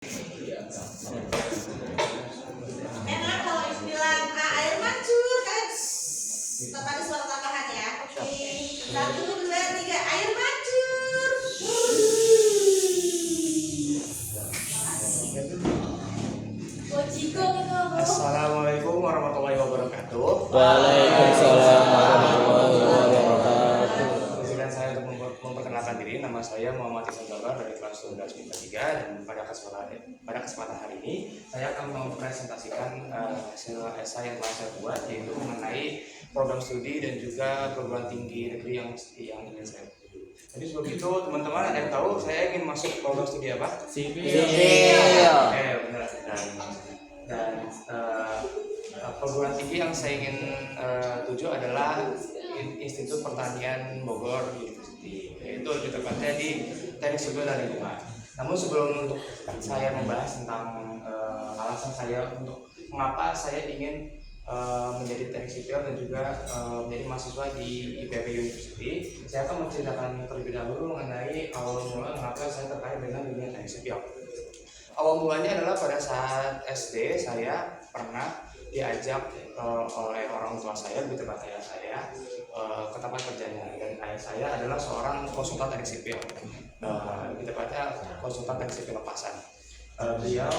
Enak kalau bilang air mancur kan tetap ada suara tambahan ya. Oke, 1, 2, 3 air mancur. Assalamualaikum warahmatullahi wabarakatuh. Waalaikumsalam warahmatullahi wabarakatuh. Izinkan saya untuk memperkenalkan diri. Nama saya Muhammad Isan Jabar dari kelas 12 MIPA 3, dan pada kesempatan hari ini saya akan mempresentasikan hasil esai yang telah saya buat, yaitu mengenai program studi dan juga perguruan tinggi negeri yang ingin saya tuju. Jadi sebelum itu teman-teman ada yang tahu saya ingin masuk program studi apa? Sipil. Benar. Dan perguruan tinggi yang saya ingin tuju adalah Institut Pertanian Bogor University, yaitu lebih tepatnya di Teknik Sipil dan Lingkungan. Namun sebelum untuk saya membahas tentang alasan saya untuk mengapa saya ingin menjadi teknik sipil dan juga menjadi mahasiswa di IPB University, saya akan menceritakan terlebih dahulu mengenai awal mula mengapa saya tertarik dengan dunia teknik sipil. Awal mulanya adalah pada saat SD saya pernah diajak oleh orang tua saya, lebih tepat ayah saya, ke tempat kerjanya, dan ayah saya adalah seorang konsultan teknik sipil, lebih tepatnya konsultan teknik sipil lepasan. Beliau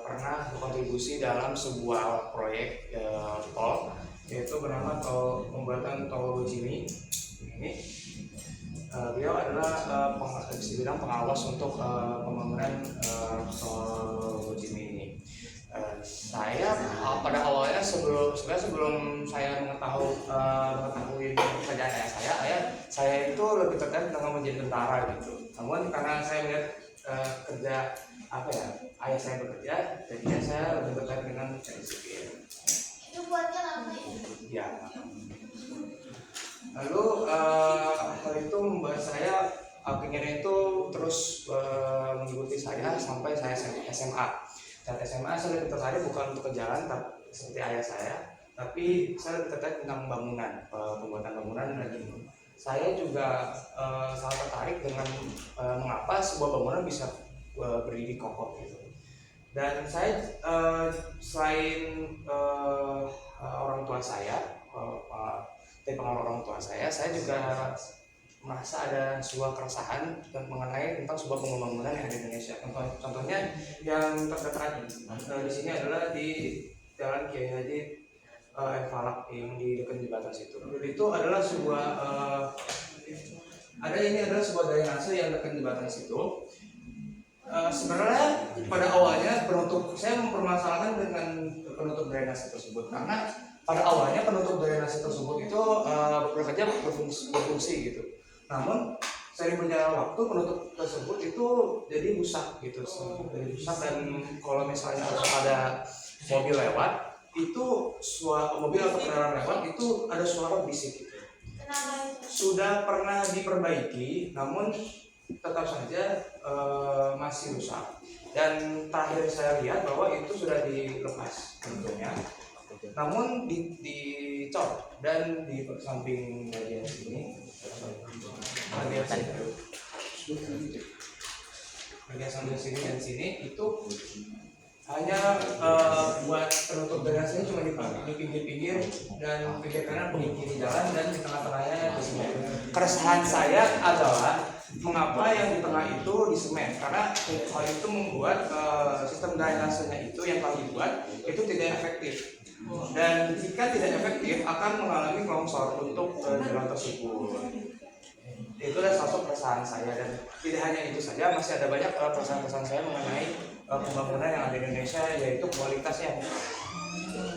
pernah berkontribusi dalam sebuah proyek tol, yaitu bernama pembuatan tol Bojimi. Ini beliau adalah di bidang pengawas untuk pembangunan tol Bojimi ini. Saya pada awalnya sebelum saya mengetahui pekerjaan saya itu lebih tertarik dengan menjadi tentara gitu. Namun karena saya melihat ayah saya bekerja, jadinya saya lebih tertarik dengan teknik sipil. Itu buatnya lama ya? Ya. Lalu hal itu membuat saya pengennya itu terus mengikuti saya sampai saya SMA. Saat SMA saya lebih tertarik bukan untuk ke jalan seperti ayah saya, tapi saya lebih tertarik tentang bangunan, pembuatan bangunan, dan saya juga sangat tertarik dengan mengapa sebuah bangunan bisa berdiri kokoh gitu. Dan saya selain orang tua saya, dari pengaruh orang tua saya juga merasa ada sebuah keresahan mengenai tentang sebuah pembangunan yang ada di Indonesia. Contohnya yang terdekat di sini adalah di Jalan Kiai Haji Falak yang di dekat jembatan situ. Itu adalah sebuah sebuah drainase yang dekat jembatan situ. Sebenarnya pada awalnya saya mempermasalahkan dengan penutup drainase tersebut, karena pada awalnya penutup drainase tersebut itu bekerja berfungsi gitu. Namun seiring berjalan waktu penutup tersebut itu jadi rusak gitu, dan kalau misalnya ada mobil lewat, itu mobil atau kendaraan lewat itu ada suara bisik gitu. Sudah pernah diperbaiki, namun tetap saja masih rusak. Dan terakhir saya lihat bahwa itu sudah dilepas tentunya, namun dicor, dan di samping bagian sini, bagian samping sini dan sini itu hanya buat penutup drainase cuma di pinggir-pinggir, dan pinggir kanan, pinggir kiri jalan, dan di tengah-tengahnya di semen. Keresahan saya adalah mengapa yang di tengah itu di semen, karena hal itu membuat sistem drainasenya itu yang telah dibuat itu tidak efektif, dan jika tidak efektif akan mengalami longsor untuk jalan tersebut. Itu adalah salah satu keresahan saya, dan tidak hanya itu saja, masih ada banyak keresahan saya mengenai pembangunan yang ada di Indonesia, yaitu kualitasnya.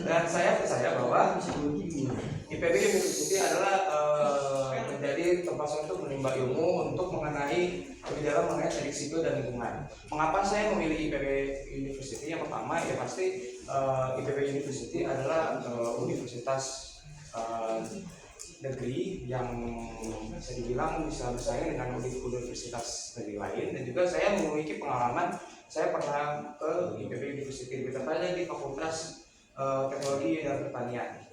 Dan saya percaya bahwa IPB University adalah menjadi tempat untuk menimba ilmu untuk mengenai lebih dalam mengenai teknik sipil dan lingkungan. Mengapa saya memilih IPB University? Yang pertama ya pasti IPB University adalah universitas negeri yang bisa dibilang bisa bersaing dengan universitas negeri lain, dan juga saya memiliki pengalaman. Saya pernah ke IPB University, lebih tepatnya di Fakultas Teknologi dan Pertanian.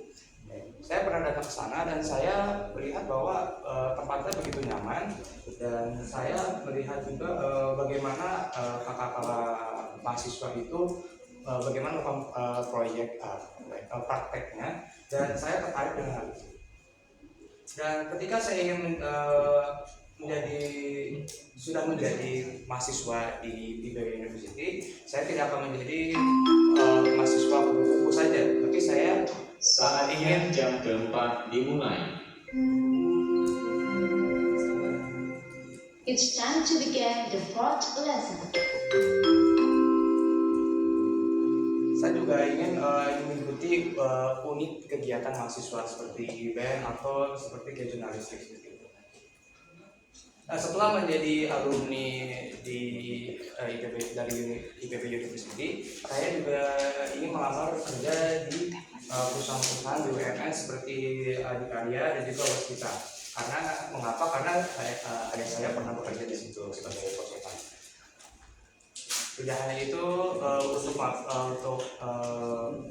Saya pernah datang ke sana dan saya melihat bahwa tempatnya begitu nyaman, dan saya melihat juga bagaimana kakak-kakak mahasiswa itu bagaimana melakukan proyek prakteknya, dan saya tertarik dengan hal itu. Dan ketika saya ingin sudah menjadi mahasiswa di IPB University, saya tidak akan menjadi mahasiswa kupu-kupu saja, tapi saya Saatnya jam keempat dimulai. It's time to begin the fourth lesson. saya juga ingin mengikuti unit kegiatan mahasiswa seperti event atau seperti kayak jurnalistik seperti itu. Nah, setelah menjadi alumni di IPB University, saya juga ingin melamar kerja di perusahaan-perusahaan BUMN seperti Adikarya dan juga Waskita. Mengapa? Karena adik saya pernah bekerja di situ sebagai konsultan. Tidak hanya itu, untuk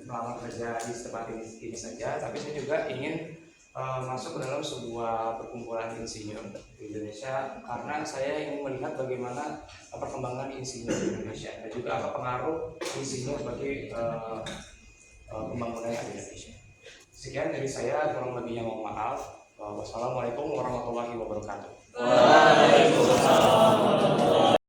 melamar kerja di tempat ini saja, tapi saya juga ingin masuk ke dalam sebuah perkumpulan insinyur di Indonesia, karena saya ingin melihat bagaimana perkembangan insinyur di Indonesia dan juga apa pengaruh insinyur bagi pembangunan Indonesia. Sekian dari saya, kurang lebihnya mohon maaf. Wassalamualaikum warahmatullahi wabarakatuh. Waalaikumsalam.